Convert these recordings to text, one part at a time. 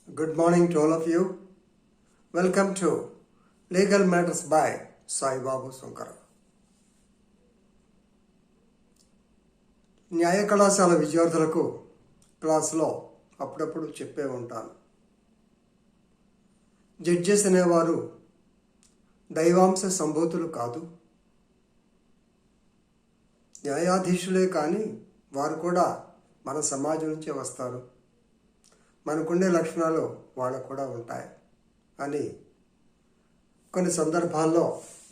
Good morning to all of you. Welcome to Legal Matters by Sai Babu Sunkara. న్యాయ కళాశాల విద్యార్థులకు క్లాసులో అప్పుడప్పుడు చెప్పే ఉంటాను. జడ్జెస్ అనేవారు దైవాంశ సంభూతులు కాదు, న్యాయాధీశులే కానీ వారు కూడా మన సమాజం నుంచే వస్తారు, మనకుండే లక్షణాలు వాళ్ళకు కూడా ఉంటాయి అని కొన్ని సందర్భాల్లో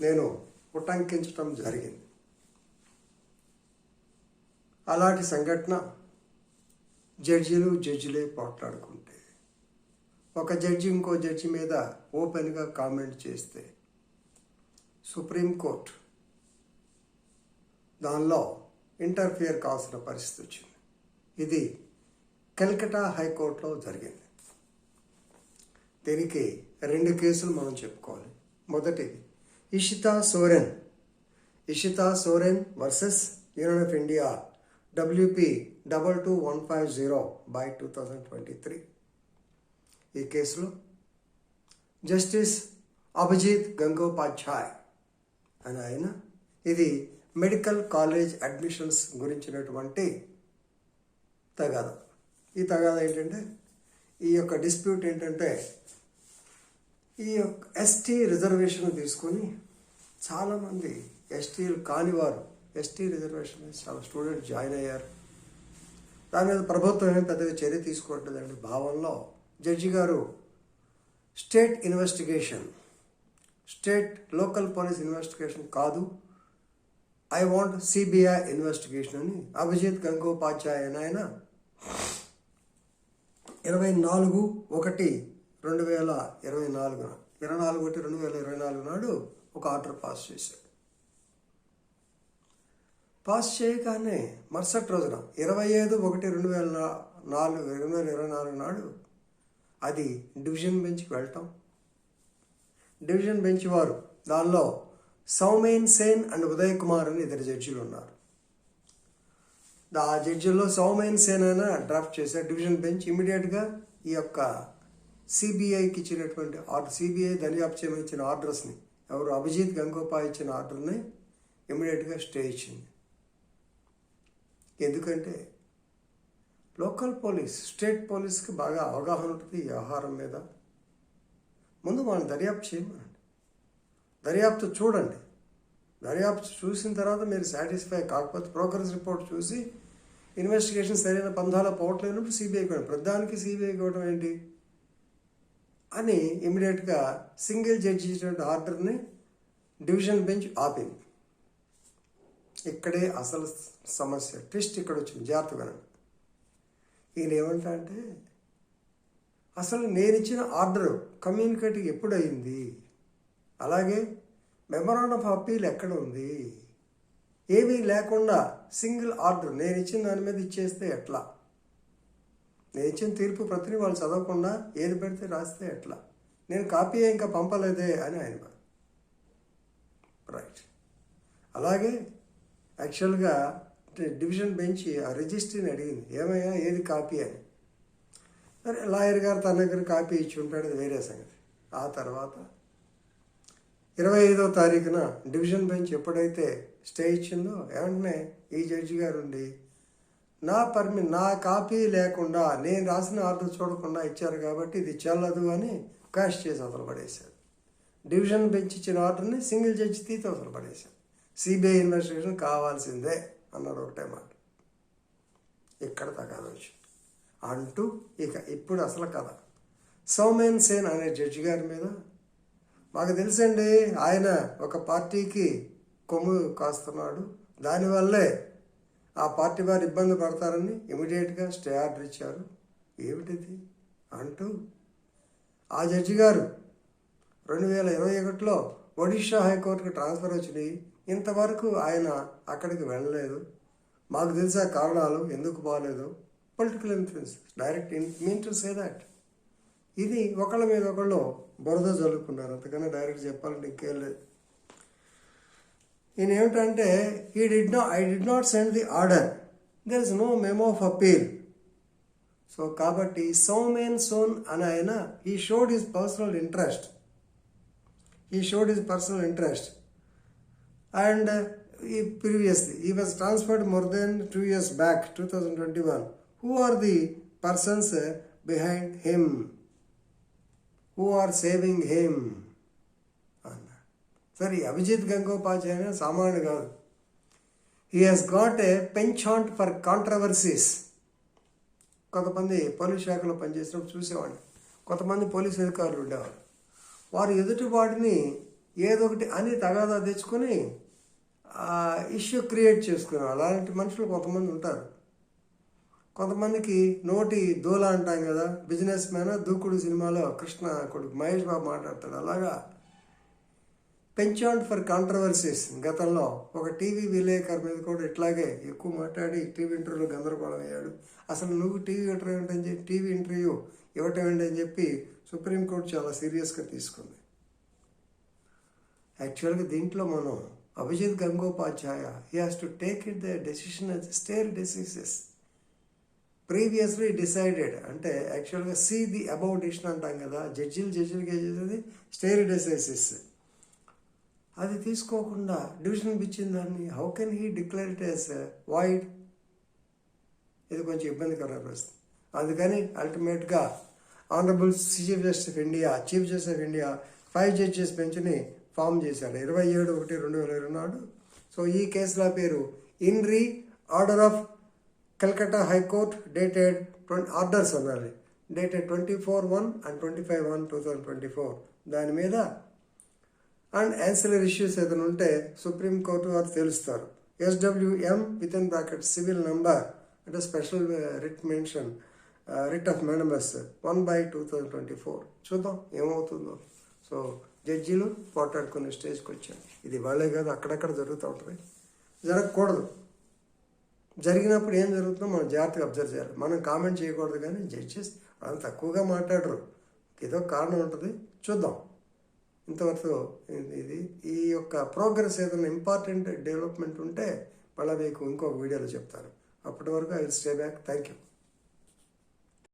నేను ఉటంకించడం జరిగింది. అలాంటి సంఘటన జడ్జిలే పోట్లాడుకుంటే ఒక జడ్జి ఇంకో జడ్జి మీద ఓపెన్గా కామెంట్ చేస్తే సుప్రీంకోర్టు దానిలో ఇంటర్ఫియర్ కావాల్సిన పరిస్థితి వచ్చింది. ఇది కల్కటా హైకోర్టులో జరిగింది. దీనికి 2 కేసులు మనం చెప్పుకోవాలి. మొదటిది Ishita Soren versus union of India WP 22150/2023. ఈ కేసులో జస్టిస్ అభిజిత్ గంగోపాధ్యాయ్ అని ఆయన, ఇది మెడికల్ కాలేజ్ అడ్మిషన్స్ గురించినటువంటి తగాదా. ఈ తగాదా ఏంటంటే, ఈ యొక్క డిస్ప్యూట్ ఏంటంటే, ఈ యొక్క ఎస్టీ రిజర్వేషన్ తీసుకొని చాలామంది ఎస్టీలు కానివారు ఎస్టీ రిజర్వేషన్ చాలా స్టూడెంట్ జాయిన్ అయ్యారు. దాని మీద ప్రభుత్వం ఏం పెద్దగా చర్య తీసుకోవట్లేదండి భావంలో జడ్జి గారు స్టేట్ లోకల్ పోలీస్ ఇన్వెస్టిగేషన్ కాదు, ఐ వాంట్ సిబిఐ ఇన్వెస్టిగేషన్ అని అభిజిత్ గంగోపాధ్యాయ్ అని ఆయన 24/1/2024 నాడు ఒక ఆర్డర్ పాస్ చేశాడు. పాస్ చేయగానే మరుసటి రోజున 25/1/2024 నాడు అది డివిజన్ బెంచ్కి వెళ్ళటం. డివిజన్ బెంచ్ వారు దానిలో సౌమేన్ సేన్ అండ్ ఉదయ్ కుమార్ అని 2 జడ్జిలు ఉన్నారు. ఆ జడ్జిల్లో సౌమేన్ సేన్ అయినా డ్రాఫ్ట్ చేశారు. డివిజన్ బెంచ్ ఇమీడియట్గా ఈ యొక్క సిబిఐకి ఇచ్చినటువంటి ఆర్డర్, సిబిఐ దర్యాప్తు చేయమని ఇచ్చిన ఆర్డర్స్ని, ఎవరు అభిజిత్ గంగోపాయ్ ఇచ్చిన ఆర్డర్ని ఇమీడియట్గా స్టే ఇచ్చింది. ఎందుకంటే లోకల్ పోలీస్, స్టేట్ పోలీస్కి బాగా అవగాహన ఉంటుంది ఈ వ్యవహారం మీద. ముందు వాళ్ళని దర్యాప్తు చేయమనండి, దర్యాప్తు చూడండి. దర్యాప్తు చూసిన తర్వాత మీరు సాటిస్ఫై కాకపోతే ప్రోగ్రెస్ రిపోర్ట్ చూసి ఇన్వెస్టిగేషన్ సరైన పంధాలో పోవట్లేనప్పుడు సిబిఐకి ఇవ్వండి. ప్రధానికి సిబిఐకి ఇవ్వడం ఏంటి అని ఇమీడియట్గా సింగిల్ జడ్జి ఇచ్చినటువంటి ఆర్డర్ని డివిజన్ బెంచ్ ఆపింది. ఇక్కడే అసలు సమస్య, ట్విస్ట్ ఇక్కడ వచ్చింది. జాగ్రత్తగా ఈయన ఏమంటా అంటే, అసలు నేను ఇచ్చిన ఆర్డర్ కమ్యూనికేట్ ఎప్పుడు అయింది, అలాగే మెమరాండం ఆఫ్ అప్పీల్ ఎక్కడ ఉంది, ఏమీ లేకుండా సింగిల్ ఆర్డర్ నేను ఇచ్చిన దాని మీద ఇచ్చేస్తే ఎట్లా, నేను ఇచ్చిన తీర్పు ప్రతిని వాళ్ళు చదవకుండా ఏది పెడితే రాస్తే ఎట్లా, నేను కాపీ ఇంకా పంపలేదే అని ఆయన. రైట్. అలాగే యాక్చువల్గా డివిజన్ బెంచ్ ఆ రిజిస్ట్రీని అడిగింది, ఏమయ్యా ఏది కాపీ అని. సరే, లాయర్ గారు తన దగ్గర కాపీ ఇచ్చి ఉంటాడు, అది వేరే సంగతి. ఆ తర్వాత 25వ తారీఖున డివిజన్ బెంచ్ ఎప్పుడైతే స్టే ఇచ్చిందో వెంటనే ఈ జడ్జి గారు ఉండి నా కాపీ లేకుండా నేను రాసిన ఆర్డర్ చూడకుండా ఇచ్చారు కాబట్టి ఇది చెల్లదు అని క్యాష్ చేసి అవతల పడేశారు. డివిజన్ బెంచ్ ఇచ్చిన ఆర్డర్ని సింగిల్ జడ్జి తీసి అవతల పడేశారు. సిబిఐ ఇన్వెస్టిగేషన్ కావాల్సిందే అన్నాడు ఒకటే మాట. ఇక్కడ తగాదా వచ్చింది అంటూ ఇప్పుడు అసలు కథ సౌమేన్ సేన్ అనే జడ్జి గారి మీద. మాకు తెలుసండి ఆయన ఒక పార్టీకి కొమ్ము కాస్తున్నాడు, దానివల్లే ఆ పార్టీ వారు ఇబ్బంది పడతారని ఇమీడియట్గా స్టే ఆర్డర్ ఇచ్చారు. ఏమిటిది అంటూ ఆ జడ్జి గారు 2021లో ఒడిషా హైకోర్టుకి ట్రాన్స్ఫర్ వచ్చినాయి. ఇంతవరకు ఆయన అక్కడికి వెళ్ళలేదు. మాకు తెలిసే కారణాలు ఎందుకు బాగాలేదు, political influence, direct mean to say that. ఇది ఒకళ్ళ మీద ఒకళ్ళు బురద జల్లుకున్నారు, అంతకన్నా డైరెక్ట్ చెప్పాలంటే ఇంకేం లేదు. ఈయన ఏమిటంటే, I did not send the order, there is no memo of appeal. So కాబట్టి సోమేన్ సోన్ అని ఆయన ఈ showed his personal interest and previously he was transferred more than 2 years back, 2021. Who are the persons behind him, who are saving him? Sorry, Abhijit Gangopacharya సామాన్యుడు కాదు. He has got a penchant for controversies. కొంతమంది police శాఖలో పనిచేసినప్పుడు చూసేవాడిని. కొంతమంది police అధికారులు ఉండేవారు. వారు ఎదుటి వాడిని ఏదో ఒకటి అని తగాదా తెచ్చుకొని ఇష్యూ క్రియేట్ చేసుకునేవారు. అలాంటి మనుషులు కొంతమంది ఉంటారు. కొంతమందికి నోటి దూల అంటాం కదా, బిజినెస్ మ్యాన్. దూకుడు సినిమాలో కృష్ణ కొడుకు మహేష్ బాబు మాట్లాడతాడు. అలాగా పెంచాంట్ ఫర్ కాంట్రవర్సీస్. గతంలో ఒక టీవీ విలేకరు మీద కూడా ఇట్లాగే ఎక్కువ మాట్లాడి టీవీ ఇంటర్వ్యూలో గందరగోళం అయ్యాడు. అసలు నువ్వు టీవీ ఇంటర్వ్యూ ఇవ్వటం ఏంటని చెప్పి సుప్రీంకోర్టు చాలా సీరియస్గా తీసుకుంది. యాక్చువల్గా దీంట్లో మనం Abhijit Gangopadhyay he has to take it the decision as stare decisis previously decided. అంటే యాక్చువల్గా సీ ది అబౌవ్ డిసిషన్ అంటాం కదా, జడ్జిలుగా చేసేది స్టేర్ డిసైసిస్. అది తీసుకోకుండా డివిజన్ ఇచ్చిన దాన్ని how can he declare it as void? ఇది కొంచెం ఇబ్బందికరమైన పరిస్థితి. అందుకని అల్టిమేట్గా honourable chief justice of India 5 judges బెంచ్ని ఫామ్ చేశాడు 27/1/2024. సో ఈ కేసుల పేరు in re order of Calcutta high court dated orders అన్నారు, డేటెడ్ 24/1 and 25/1/2024. దాని మీద అండ్ యాన్సిలరీ ఇష్యూస్ ఏదైనా ఉంటే సుప్రీంకోర్టు వారు తెలుస్తారు. SWM సివిల్ నంబర్ అంటే special writ mention writ of mandamus 1/2024. చూద్దాం ఏమవుతుందో. సో జడ్జీలు పోటాడుకునే స్టేజ్కి వచ్చారు. ఇది వాళ్ళే కాదు, అక్కడక్కడ జరుగుతూ ఉంటుంది. జరగకూడదు. జరిగినప్పుడు ఏం జరుగుతుందో మనం జాగ్రత్తగా అబ్జర్వ్ చేయాలి. మనం కామెంట్ చేయకూడదు. కానీ జడ్జెస్ వాళ్ళు తక్కువగా మాట్లాడరు, ఏదో కారణం ఉంటుంది. చూద్దాం. ఇంతవరకు ఇది ఈ యొక్క ప్రోగ్రెస్ ఏదైనా ఇంపార్టెంట్ డెవలప్మెంట్ ఉంటే మళ్ళీ మీకు ఇంకొక వీడియోలో చెప్తాను. అప్పటి వరకు I will stay back. Thank you.